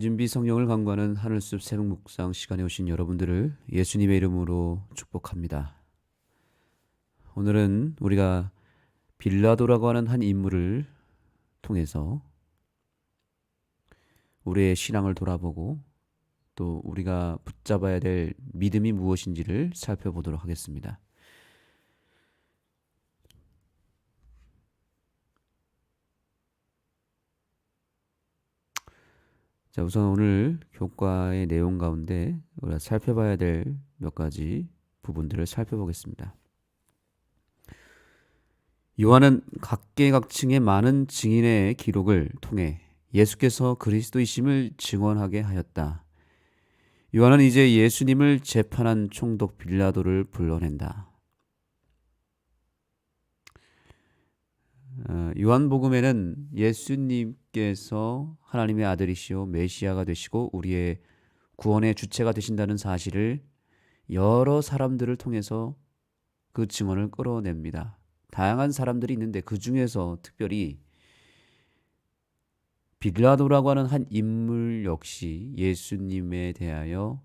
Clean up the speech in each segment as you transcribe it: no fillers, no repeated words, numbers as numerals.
준비 성경을 강구하는 하늘숲 새벽 묵상 시간에 오신 여러분들을 예수님의 이름으로 축복합니다. 오늘은 우리가 빌라도라고 하는 한 인물을 통해서 우리의 신앙을 돌아보고 또 우리가 붙잡아야 될 믿음이 무엇인지를 살펴보도록 하겠습니다. 자, 우선 오늘 교과의 내용 가운데 우리가 살펴봐야 될 몇 가지 부분들을 살펴보겠습니다. 요한은 각계각층의 많은 증인의 기록을 통해 예수께서 그리스도이심을 증언하게 하였다. 요한은 이제 예수님을 재판한 총독 빌라도를 불러낸다. 요한복음에는 예수님께서 하나님의 아들이시오 메시아가 되시고 우리의 구원의 주체가 되신다는 사실을 여러 사람들을 통해서 그 증언을 끌어냅니다. 다양한 사람들이 있는데 그 중에서 특별히 빌라도라고 하는 한 인물 역시 예수님에 대하여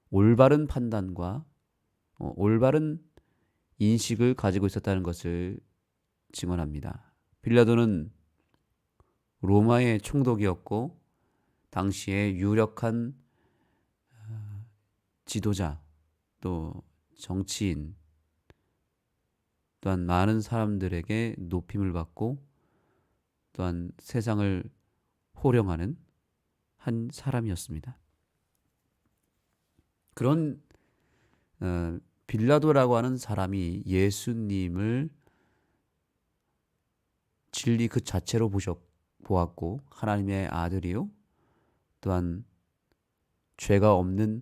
올바른 판단과 올바른 인식을 가지고 있었다는 것을 증언합니다. 빌라도는 로마의 총독이었고 당시에 유력한 지도자 또 정치인 또한 많은 사람들에게 높임을 받고 또한 세상을 호령하는 한 사람이었습니다. 그런 빌라도라고 하는 사람이 예수님을 진리 그 자체로 보았고 하나님의 아들이요 또한 죄가 없는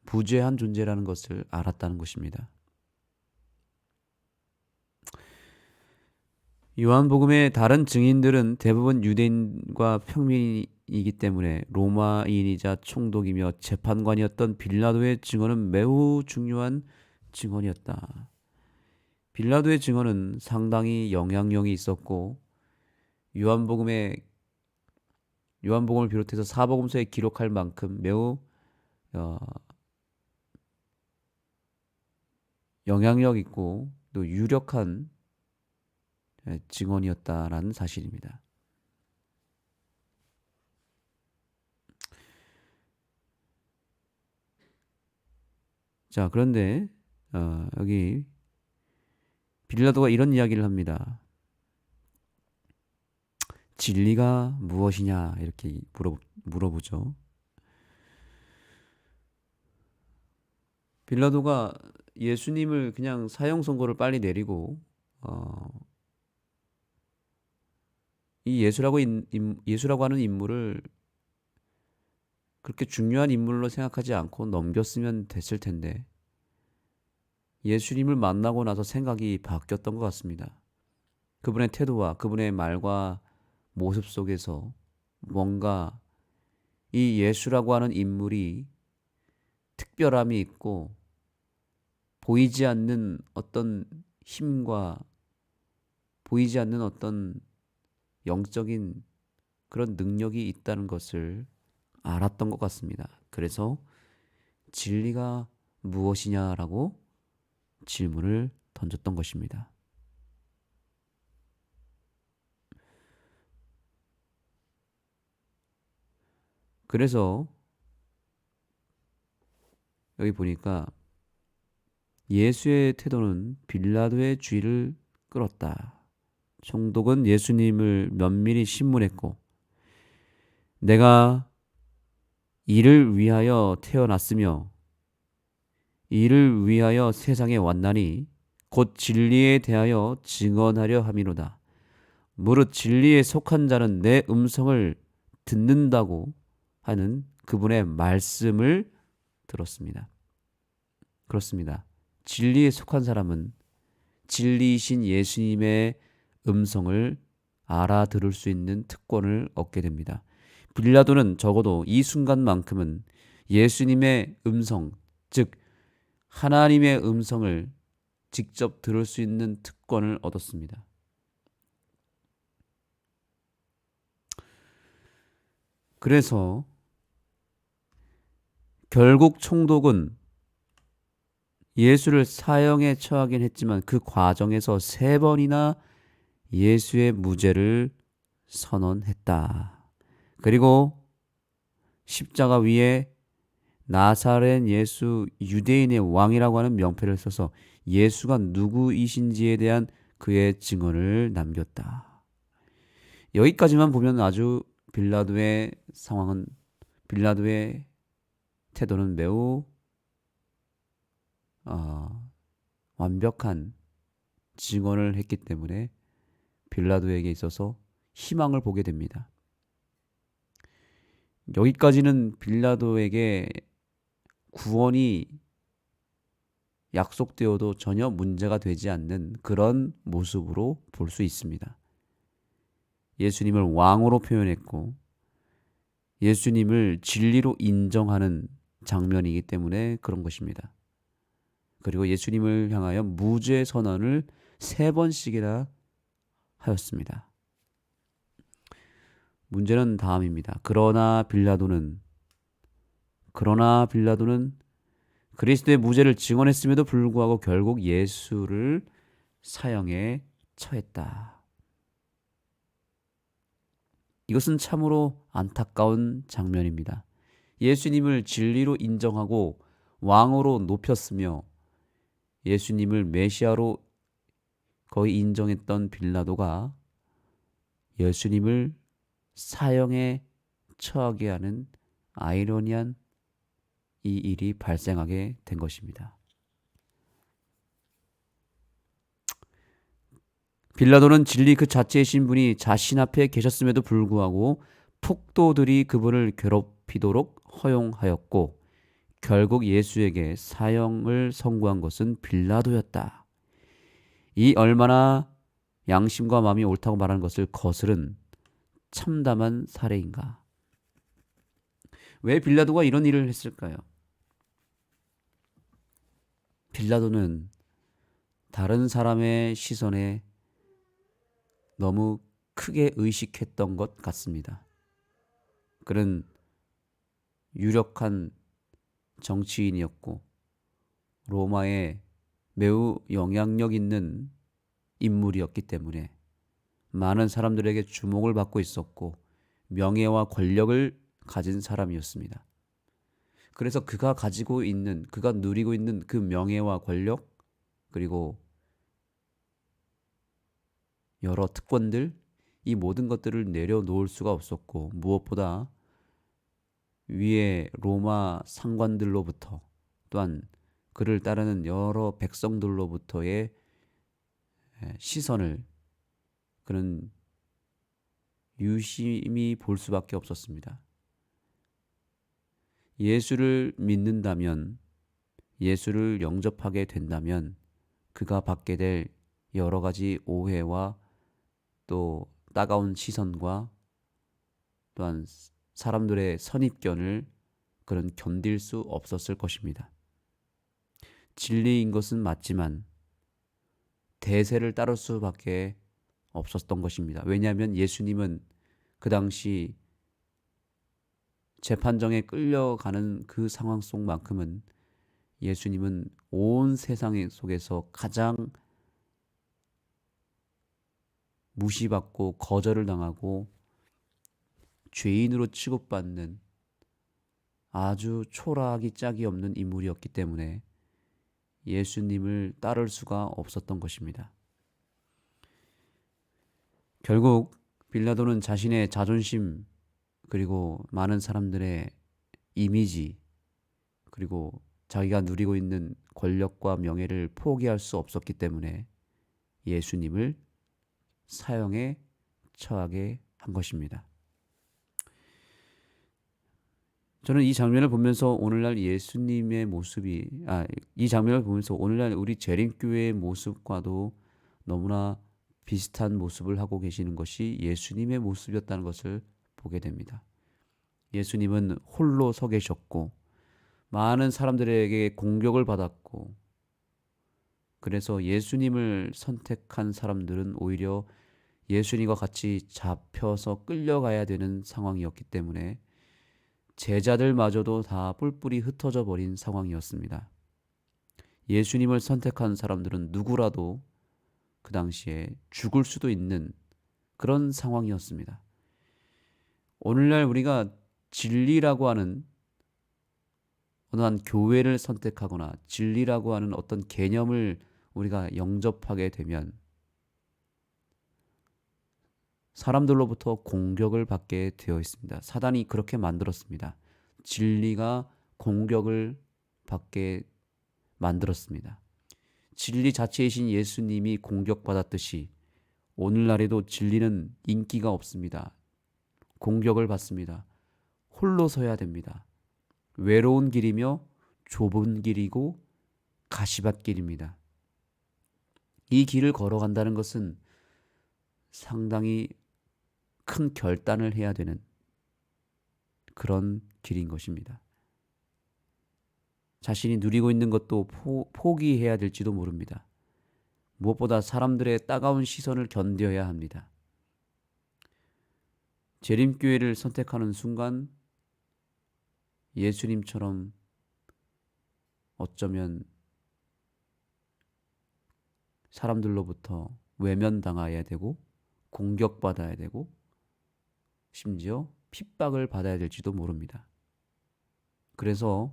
부죄한 존재라는 것을 알았다는 것입니다. 요한복음의 다른 증인들은 대부분 유대인과 평민이기 때문에 로마인이자 총독이며 재판관이었던 빌라도의 증언은 매우 중요한 증언이었다. 빌라도의 증언은 상당히 영향력이 있었고 요한복음을 비롯해서 사복음서에 기록할 만큼 매우 영향력 있고 또 유력한 증언이었다라는 사실입니다. 자, 그런데 여기 빌라도가 이런 이야기를 합니다. 진리가 무엇이냐 이렇게 물어보죠. 빌라도가 예수님을 그냥 사형 선고를 빨리 내리고 이 예수라고 하는 인물을 그렇게 중요한 인물로 생각하지 않고 넘겼으면 됐을 텐데 예수님을 만나고 나서 생각이 바뀌었던 것 같습니다. 그분의 태도와 그분의 말과 모습 속에서 뭔가 이 예수라고 하는 인물이 특별함이 있고 보이지 않는 어떤 힘과 보이지 않는 어떤 영적인 그런 능력이 있다는 것을 알았던 것 같습니다. 그래서 진리가 무엇이냐라고 질문을 던졌던 것입니다. 그래서 여기 보니까 예수의 태도는 빌라도의 주의를 끌었다. 총독은 예수님을 면밀히 신문했고 내가 이를 위하여 태어났으며 이를 위하여 세상에 왔나니 곧 진리에 대하여 증언하려 함이로다. 무릇 진리에 속한 자는 내 음성을 듣는다고 하는 그분의 말씀을 들었습니다. 그렇습니다. 진리에 속한 사람은 진리이신 예수님의 음성을 알아들을 수 있는 특권을 얻게 됩니다. 빌라도는 적어도 이 순간만큼은 예수님의 음성, 즉 하나님의 음성을 직접 들을 수 있는 특권을 얻었습니다. 그래서 결국 총독은 예수를 사형에 처하긴 했지만 그 과정에서 3번이나 예수의 무죄를 선언했다. 그리고 십자가 위에 나사렛 예수 유대인의 왕이라고 하는 명패를 써서 예수가 누구이신지에 대한 그의 증언을 남겼다. 여기까지만 보면 아주 빌라도의 태도는 매우 완벽한 증언을 했기 때문에 빌라도에게 있어서 희망을 보게 됩니다. 여기까지는 빌라도에게 구원이 약속되어도 전혀 문제가 되지 않는 그런 모습으로 볼 수 있습니다. 예수님을 왕으로 표현했고 예수님을 진리로 인정하는 장면이기 때문에 그런 것입니다. 그리고 예수님을 향하여 무죄 선언을 3번씩이나 하였습니다. 문제는 다음입니다. 그러나 빌라도는 그리스도의 무죄를 증언했음에도 불구하고 결국 예수를 사형에 처했다. 이것은 참으로 안타까운 장면입니다. 예수님을 진리로 인정하고 왕으로 높였으며 예수님을 메시아로 거의 인정했던 빌라도가 예수님을 사형에 처하게 하는 아이러니한 이 일이 발생하게 된 것입니다. 빌라도는 진리 그 자체이신 분이 자신 앞에 계셨음에도 불구하고 폭도들이 그분을 괴롭히도록 허용하였고 결국 예수에게 사형을 선고한 것은 빌라도였다. 이 얼마나 양심과 마음이 옳다고 말하는 것을 거스른 참담한 사례인가. 왜 빌라도가 이런 일을 했을까요? 빌라도는 다른 사람의 시선에 너무 크게 의식했던 것 같습니다. 그는 유력한 정치인이었고 로마에 매우 영향력 있는 인물이었기 때문에 많은 사람들에게 주목을 받고 있었고 명예와 권력을 가진 사람이었습니다. 그래서 그가 누리고 있는 그 명예와 권력 그리고 여러 특권들 이 모든 것들을 내려놓을 수가 없었고 무엇보다 위에 로마 상관들로부터 또한 그를 따르는 여러 백성들로부터의 시선을 그는 유심히 볼 수밖에 없었습니다. 예수를 믿는다면, 예수를 영접하게 된다면 그가 받게 될 여러 가지 오해와 또 따가운 시선과 또한 사람들의 선입견을 그는 견딜 수 없었을 것입니다. 진리인 것은 맞지만 대세를 따를 수밖에 없었던 것입니다. 왜냐하면 예수님은 그 당시 재판정에 끌려가는 그 상황 속만큼은 예수님은 온 세상 속에서 가장 무시받고 거절을 당하고 죄인으로 취급받는 아주 초라하기 짝이 없는 인물이었기 때문에 예수님을 따를 수가 없었던 것입니다. 결국 빌라도는 자신의 자존심 그리고 많은 사람들의 이미지 그리고 자기가 누리고 있는 권력과 명예를 포기할 수 없었기 때문에 예수님을 사형에 처하게 한 것입니다. 저는 이 장면을 보면서 오늘날 우리 재림교회의 모습과도 너무나 비슷한 모습을 하고 계시는 것이 예수님의 모습이었다는 것을 보게 됩니다. 예수님은 홀로 서 계셨고 많은 사람들에게 공격을 받았고 그래서 예수님을 선택한 사람들은 오히려 예수님과 같이 잡혀서 끌려가야 되는 상황이었기 때문에 제자들마저도 다 뿔뿔이 흩어져 버린 상황이었습니다. 예수님을 선택한 사람들은 누구라도 그 당시에 죽을 수도 있는 그런 상황이었습니다. 오늘날 우리가 진리라고 하는 어느 한 교회를 선택하거나 진리라고 하는 어떤 개념을 우리가 영접하게 되면 사람들로부터 공격을 받게 되어 있습니다. 사단이 그렇게 만들었습니다. 진리가 공격을 받게 만들었습니다. 진리 자체이신 예수님이 공격받았듯이 오늘날에도 진리는 인기가 없습니다. 공격을 받습니다. 홀로 서야 됩니다. 외로운 길이며 좁은 길이고 가시밭길입니다. 이 길을 걸어간다는 것은 상당히 큰 결단을 해야 되는 그런 길인 것입니다. 자신이 누리고 있는 것도 포기해야 될지도 모릅니다. 무엇보다 사람들의 따가운 시선을 견뎌야 합니다. 재림교회를 선택하는 순간 예수님처럼 어쩌면 사람들로부터 외면당해야 되고 공격받아야 되고 심지어 핍박을 받아야 될지도 모릅니다. 그래서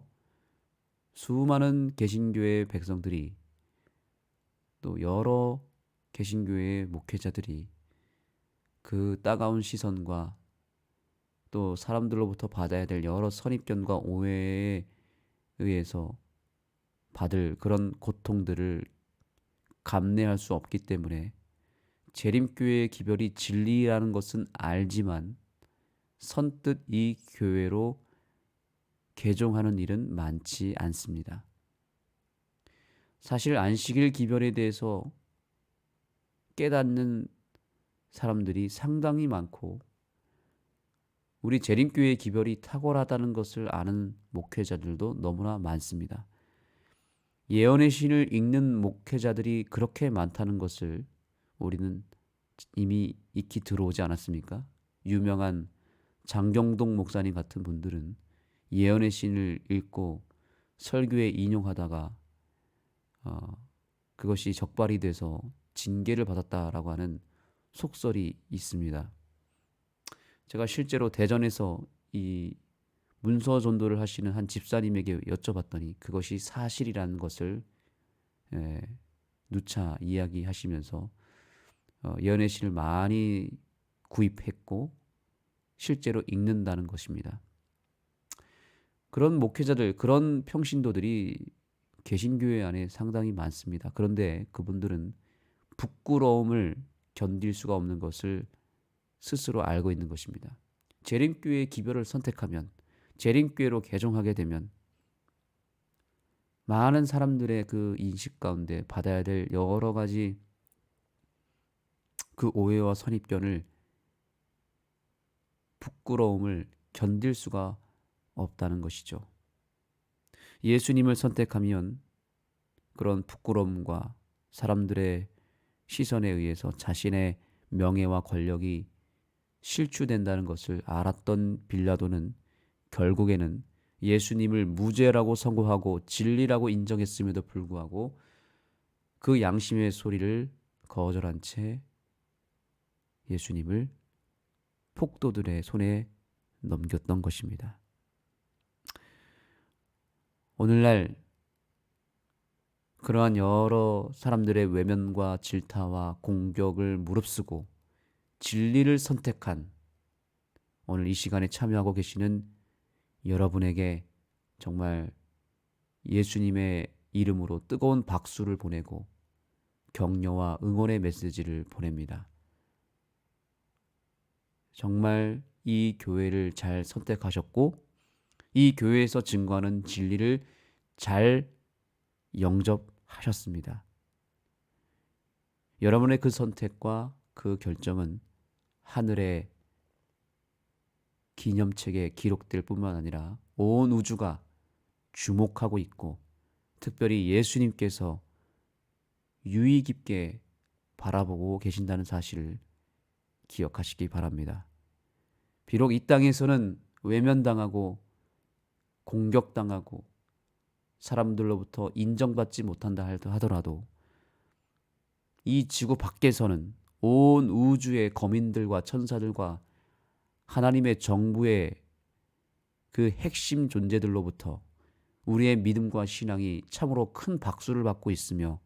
수많은 개신교의 백성들이 또 여러 개신교의 목회자들이 그 따가운 시선과 또 사람들로부터 받아야 될 여러 선입견과 오해에 의해서 받을 그런 고통들을 감내할 수 없기 때문에 재림교회의 기별이 진리라는 것은 알지만 선뜻 이 교회로 개종하는 일은 많지 않습니다. 사실 안식일 기별에 대해서 깨닫는 사람들이 상당히 많고 우리 재림교회의 기별이 탁월하다는 것을 아는 목회자들도 너무나 많습니다. 예언의 신을 읽는 목회자들이 그렇게 많다는 것을 우리는 이미 익히 들어오지 않았습니까? 유명한 장경동 목사님 같은 분들은 예언의 신을 읽고 설교에 인용하다가 그것이 적발이 돼서 징계를 받았다라고 하는 속설이 있습니다. 제가 실제로 대전에서 이 문서 전도를 하시는 한 집사님에게 여쭤봤더니 그것이 사실이라는 것을 누차 이야기하시면서 예언의 신을 많이 구입했고 실제로 읽는다는 것입니다. 그런 목회자들, 그런 평신도들이 개신교회 안에 상당히 많습니다. 그런데 그분들은 부끄러움을 견딜 수가 없는 것을 스스로 알고 있는 것입니다. 재림교회의 기별을 선택하면, 재림교회로 개종하게 되면 많은 사람들의 그 인식 가운데 받아야 될 여러 가지 그 오해와 선입견을, 부끄러움을 견딜 수가 없다는 것이죠. 예수님을 선택하면 그런 부끄러움과 사람들의 시선에 의해서 자신의 명예와 권력이 실추된다는 것을 알았던 빌라도는 결국에는 예수님을 무죄라고 선고하고 진리라고 인정했음에도 불구하고 그 양심의 소리를 거절한 채 예수님을 폭도들의 손에 넘겼던 것입니다. 오늘날 그러한 여러 사람들의 외면과 질타와 공격을 무릅쓰고 진리를 선택한 오늘 이 시간에 참여하고 계시는 여러분에게 정말 예수님의 이름으로 뜨거운 박수를 보내고 격려와 응원의 메시지를 보냅니다. 정말 이 교회를 잘 선택하셨고 이 교회에서 증거하는 진리를 잘 영접하셨습니다. 여러분의 그 선택과 그 결정은 하늘의 기념책에 기록될 뿐만 아니라 온 우주가 주목하고 있고 특별히 예수님께서 유의 깊게 바라보고 계신다는 사실을 기억하시기 바랍니다. 비록 이 땅에서는 외면당하고 공격당하고 사람들로부터 인정받지 못한다 하더라도 이 지구 밖에서는 온 우주의 거민들과 천사들과 하나님의 정부의 그 핵심 존재들로부터 우리의 믿음과 신앙이 참으로 큰 박수를 받고 있으며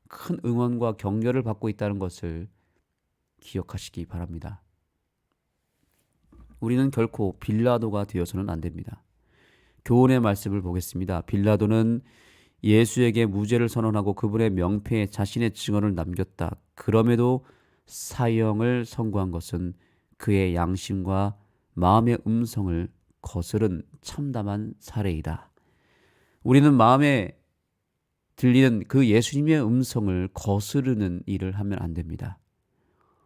큰 응원과 격려를 받고 있다는 것을 기억하시기 바랍니다. 우리는 결코 빌라도가 되어서는 안 됩니다. 교훈의 말씀을 보겠습니다. 빌라도는 예수에게 무죄를 선언하고 그분의 명패에 자신의 증언을 남겼다. 그럼에도 사형을 선고한 것은 그의 양심과 마음의 음성을 거스른 참담한 사례이다. 우리는 마음에 들리는 그 예수님의 음성을 거스르는 일을 하면 안 됩니다.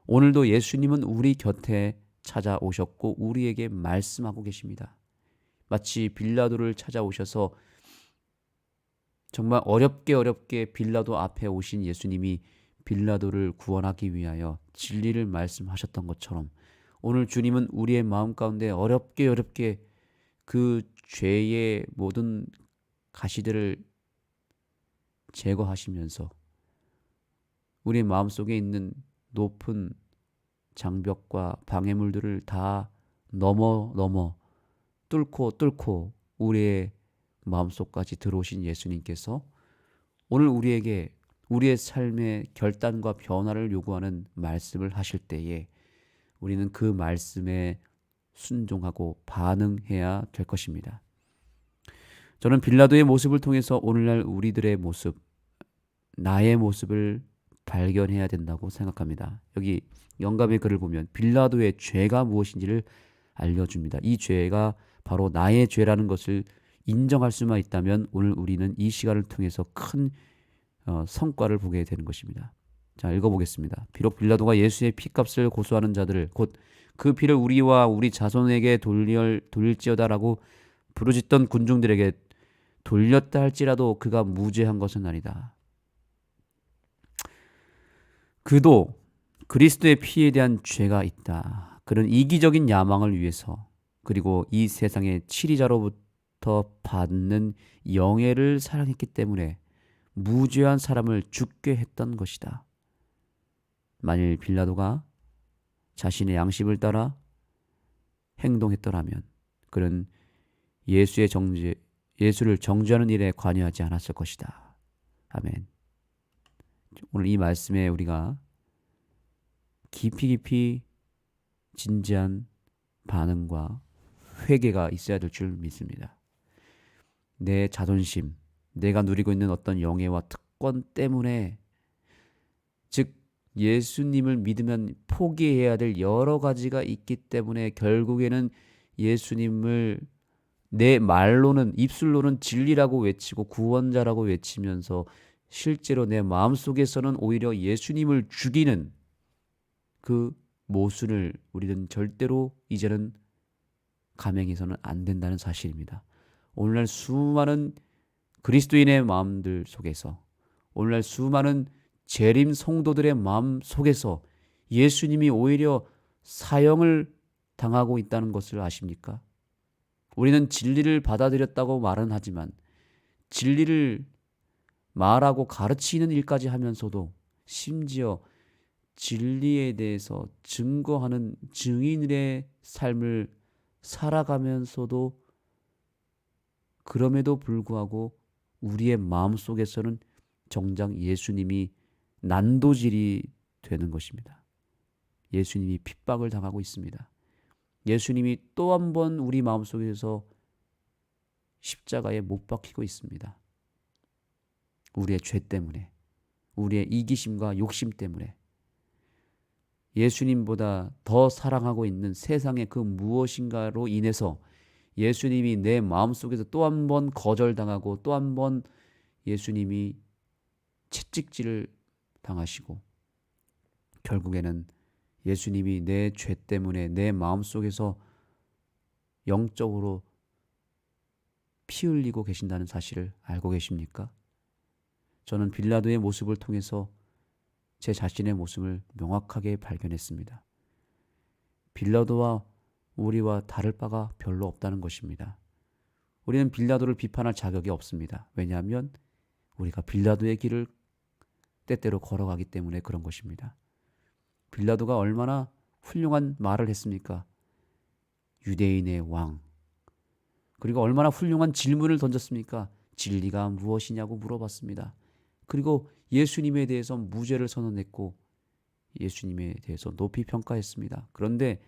오늘도 예수님은 우리 곁에 찾아오셨고 우리에게 말씀하고 계십니다. 마치 빌라도를 찾아오셔서 정말 어렵게 빌라도 앞에 오신 예수님이 빌라도를 구원하기 위하여 진리를 말씀하셨던 것처럼 오늘 주님은 우리의 마음 가운데 어렵게 그 죄의 모든 가시들을 제거하시면서 우리의 마음속에 있는 높은 장벽과 방해물들을 다 넘어 뚫고 우리의 마음속까지 들어오신 예수님께서 오늘 우리에게 우리의 삶의 결단과 변화를 요구하는 말씀을 하실 때에 우리는 그 말씀에 순종하고 반응해야 될 것입니다. 저는 빌라도의 모습을 통해서 오늘날 우리들의 모습, 나의 모습을 발견해야 된다고 생각합니다. 여기 영감의 글을 보면 빌라도의 죄가 무엇인지를 알려줍니다. 이 죄가 바로 나의 죄라는 것을 인정할 수만 있다면 오늘 우리는 이 시간을 통해서 큰 성과를 보게 되는 것입니다. 자, 읽어보겠습니다. 비록 빌라도가 예수의 피값을 고소하는 자들을 곧 그 피를 우리와 우리 자손에게 돌릴지어다라고 부르짖던 군중들에게 돌렸다 할지라도 그가 무죄한 것은 아니다. 그도 그리스도의 피에 대한 죄가 있다. 그는 이기적인 야망을 위해서 그리고 이 세상의 치리자로부터 받는 영예를 사랑했기 때문에 무죄한 사람을 죽게 했던 것이다. 만일 빌라도가 자신의 양심을 따라 행동했더라면 그는 예수를 정죄하는 일에 관여하지 않았을 것이다. 아멘. 오늘 이 말씀에 우리가 깊이 진지한 반응과 회개가 있어야 될 줄 믿습니다. 내 자존심, 내가 누리고 있는 어떤 영예와 특권 때문에, 즉 예수님을 믿으면 포기해야 될 여러 가지가 있기 때문에 결국에는 예수님을 내 말로는, 입술로는 진리라고 외치고 구원자라고 외치면서 실제로 내 마음속에서는 오히려 예수님을 죽이는 그 모순을 우리는 절대로 이제는 감행해서는 안 된다는 사실입니다. 오늘날 수많은 그리스도인의 마음들 속에서, 오늘날 수많은 재림 성도들의 마음 속에서 예수님이 오히려 사형을 당하고 있다는 것을 아십니까? 우리는 진리를 받아들였다고 말은 하지만 진리를 말하고 가르치는 일까지 하면서도 심지어 진리에 대해서 증거하는 증인의 삶을 살아가면서도 그럼에도 불구하고 우리의 마음속에서는 정작 예수님이 난도질이 되는 것입니다. 예수님이 핍박을 당하고 있습니다. 예수님이 또 한 번 우리 마음속에서 십자가에 못 박히고 있습니다. 우리의 죄 때문에, 우리의 이기심과 욕심 때문에, 예수님보다 더 사랑하고 있는 세상의 그 무엇인가로 인해서 예수님이 내 마음속에서 또 한 번 거절당하고 또 한 번 예수님이 채찍질을 당하시고 결국에는 예수님이 내 죄 때문에 내 마음속에서 영적으로 피 흘리고 계신다는 사실을 알고 계십니까? 저는 빌라도의 모습을 통해서 제 자신의 모습을 명확하게 발견했습니다. 빌라도와 우리와 다를 바가 별로 없다는 것입니다. 우리는 빌라도를 비판할 자격이 없습니다. 왜냐하면 우리가 빌라도의 길을 때때로 걸어가기 때문에 그런 것입니다. 빌라도가 얼마나 훌륭한 말을 했습니까? 유대인의 왕. 그리고 얼마나 훌륭한 질문을 던졌습니까? 진리가 무엇이냐고 물어봤습니다. 그리고 예수님에 대해서 무죄를 선언했고 예수님에 대해서 높이 평가했습니다. 그런데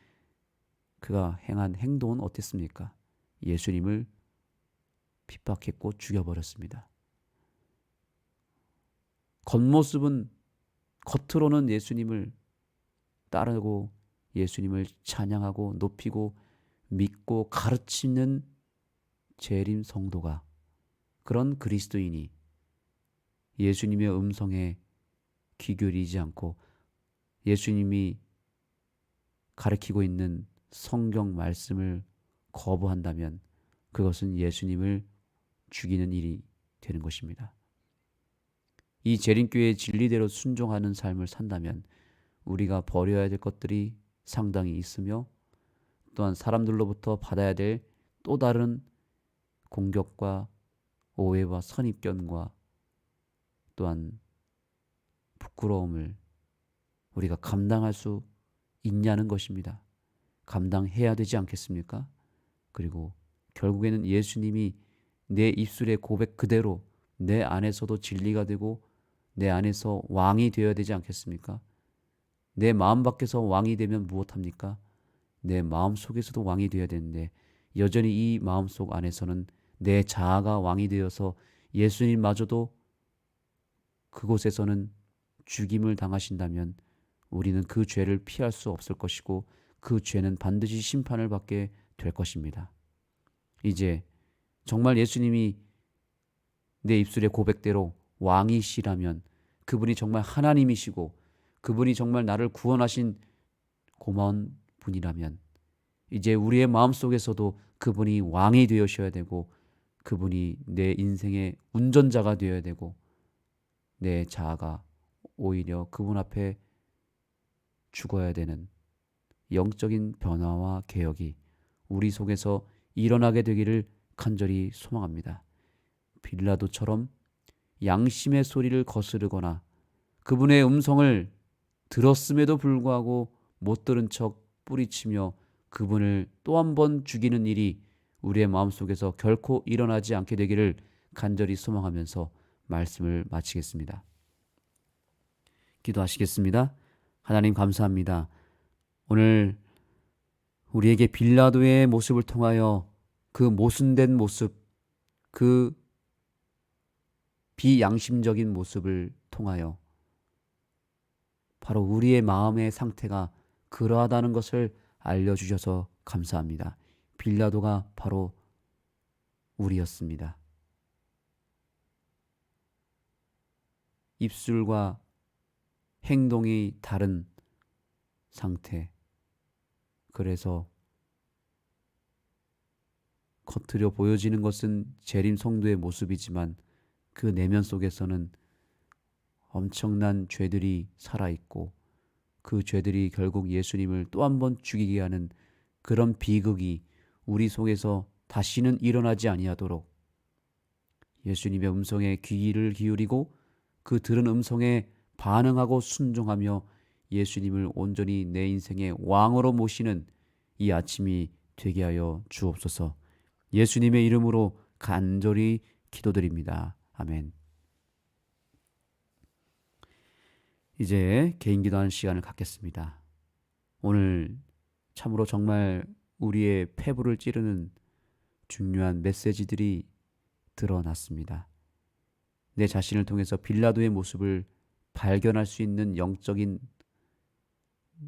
그가 행한 행동은 어땠습니까? 예수님을 핍박했고 죽여버렸습니다. 겉모습은, 겉으로는 예수님을 따르고 예수님을 찬양하고 높이고 믿고 가르치는 재림 성도가, 그런 그리스도인이 예수님의 음성에 귀 기울이지 않고 예수님이 가르치고 있는 성경 말씀을 거부한다면 그것은 예수님을 죽이는 일이 되는 것입니다. 이 재림교회의 진리대로 순종하는 삶을 산다면 우리가 버려야 될 것들이 상당히 있으며 또한 사람들로부터 받아야 될 또 다른 공격과 오해와 선입견과 또한 부끄러움을 우리가 감당할 수 있냐는 것입니다. 감당해야 되지 않겠습니까? 그리고 결국에는 예수님이 내 입술의 고백 그대로 내 안에서도 진리가 되고 내 안에서 왕이 되어야 되지 않겠습니까? 내 마음 밖에서 왕이 되면 무엇합니까? 내 마음 속에서도 왕이 되어야 되는데 여전히 이 마음속 안에서는 내 자아가 왕이 되어서 예수님마저도 그곳에서는 죽임을 당하신다면 우리는 그 죄를 피할 수 없을 것이고 그 죄는 반드시 심판을 받게 될 것입니다. 이제 정말 예수님이 내 입술의 고백대로 왕이시라면, 그분이 정말 하나님이시고 그분이 정말 나를 구원하신 고마운 분이라면 이제 우리의 마음속에서도 그분이 왕이 되셔야 되고 그분이 내 인생의 운전자가 되어야 되고 내 자아가 오히려 그분 앞에 죽어야 되는 영적인 변화와 개혁이 우리 속에서 일어나게 되기를 간절히 소망합니다. 빌라도처럼 양심의 소리를 거스르거나 그분의 음성을 들었음에도 불구하고 못 들은 척 뿌리치며 그분을 또 한 번 죽이는 일이 우리의 마음속에서 결코 일어나지 않게 되기를 간절히 소망하면서 말씀을 마치겠습니다. 기도하시겠습니다. 하나님 감사합니다. 오늘 우리에게 빌라도의 모습을 통하여 그 모순된 모습, 그 비양심적인 모습을 통하여 바로 우리의 마음의 상태가 그러하다는 것을 알려주셔서 감사합니다. 빌라도가 바로 우리였습니다. 입술과 행동이 다른 상태. 그래서 겉으로 보여지는 것은 재림 성도의 모습이지만 그 내면 속에서는 엄청난 죄들이 살아있고 그 죄들이 결국 예수님을 또 한 번 죽이게 하는 그런 비극이 우리 속에서 다시는 일어나지 아니하도록 예수님의 음성에 귀를 기울이고 그 들은 음성에 반응하고 순종하며 예수님을 온전히 내 인생의 왕으로 모시는 이 아침이 되게 하여 주옵소서. 예수님의 이름으로 간절히 기도드립니다. 아멘. 이제 개인 기도하는 시간을 갖겠습니다. 오늘 참으로 정말 우리의 폐부를 찌르는 중요한 메시지들이 드러났습니다. 내 자신을 통해서 빌라도의 모습을 발견할 수 있는 영적인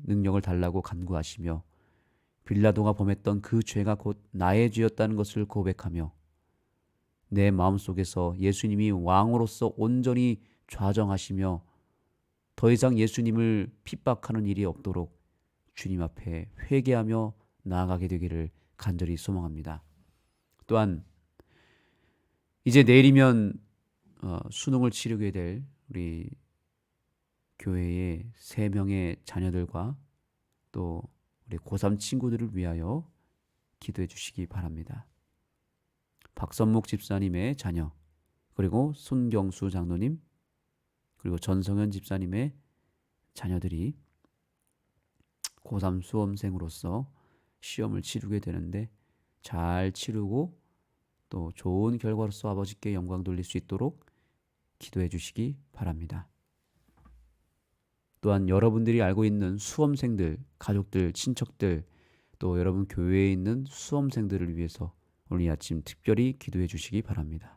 능력을 달라고 간구하시며 빌라도가 범했던 그 죄가 곧 나의 죄였다는 것을 고백하며 내 마음속에서 예수님이 왕으로서 온전히 좌정하시며 더 이상 예수님을 핍박하는 일이 없도록 주님 앞에 회개하며 나아가게 되기를 간절히 소망합니다. 또한 이제 내일이면 수능을 치르게 될 우리 교회의 3명의 자녀들과 또 우리 고3 친구들을 위하여 기도해 주시기 바랍니다. 박선목 집사님의 자녀, 그리고 손경수 장로님, 그리고 전성현 집사님의 자녀들이 고3 수험생으로서 시험을 치르게 되는데 잘 치르고 또 좋은 결과로서 아버지께 영광 돌릴 수 있도록 기도해 주시기 바랍니다. 또한 여러분들이 알고 있는 수험생들, 가족들, 친척들, 또 여러분 교회에 있는 수험생들을 위해서 오늘 이 아침 특별히 기도해 주시기 바랍니다.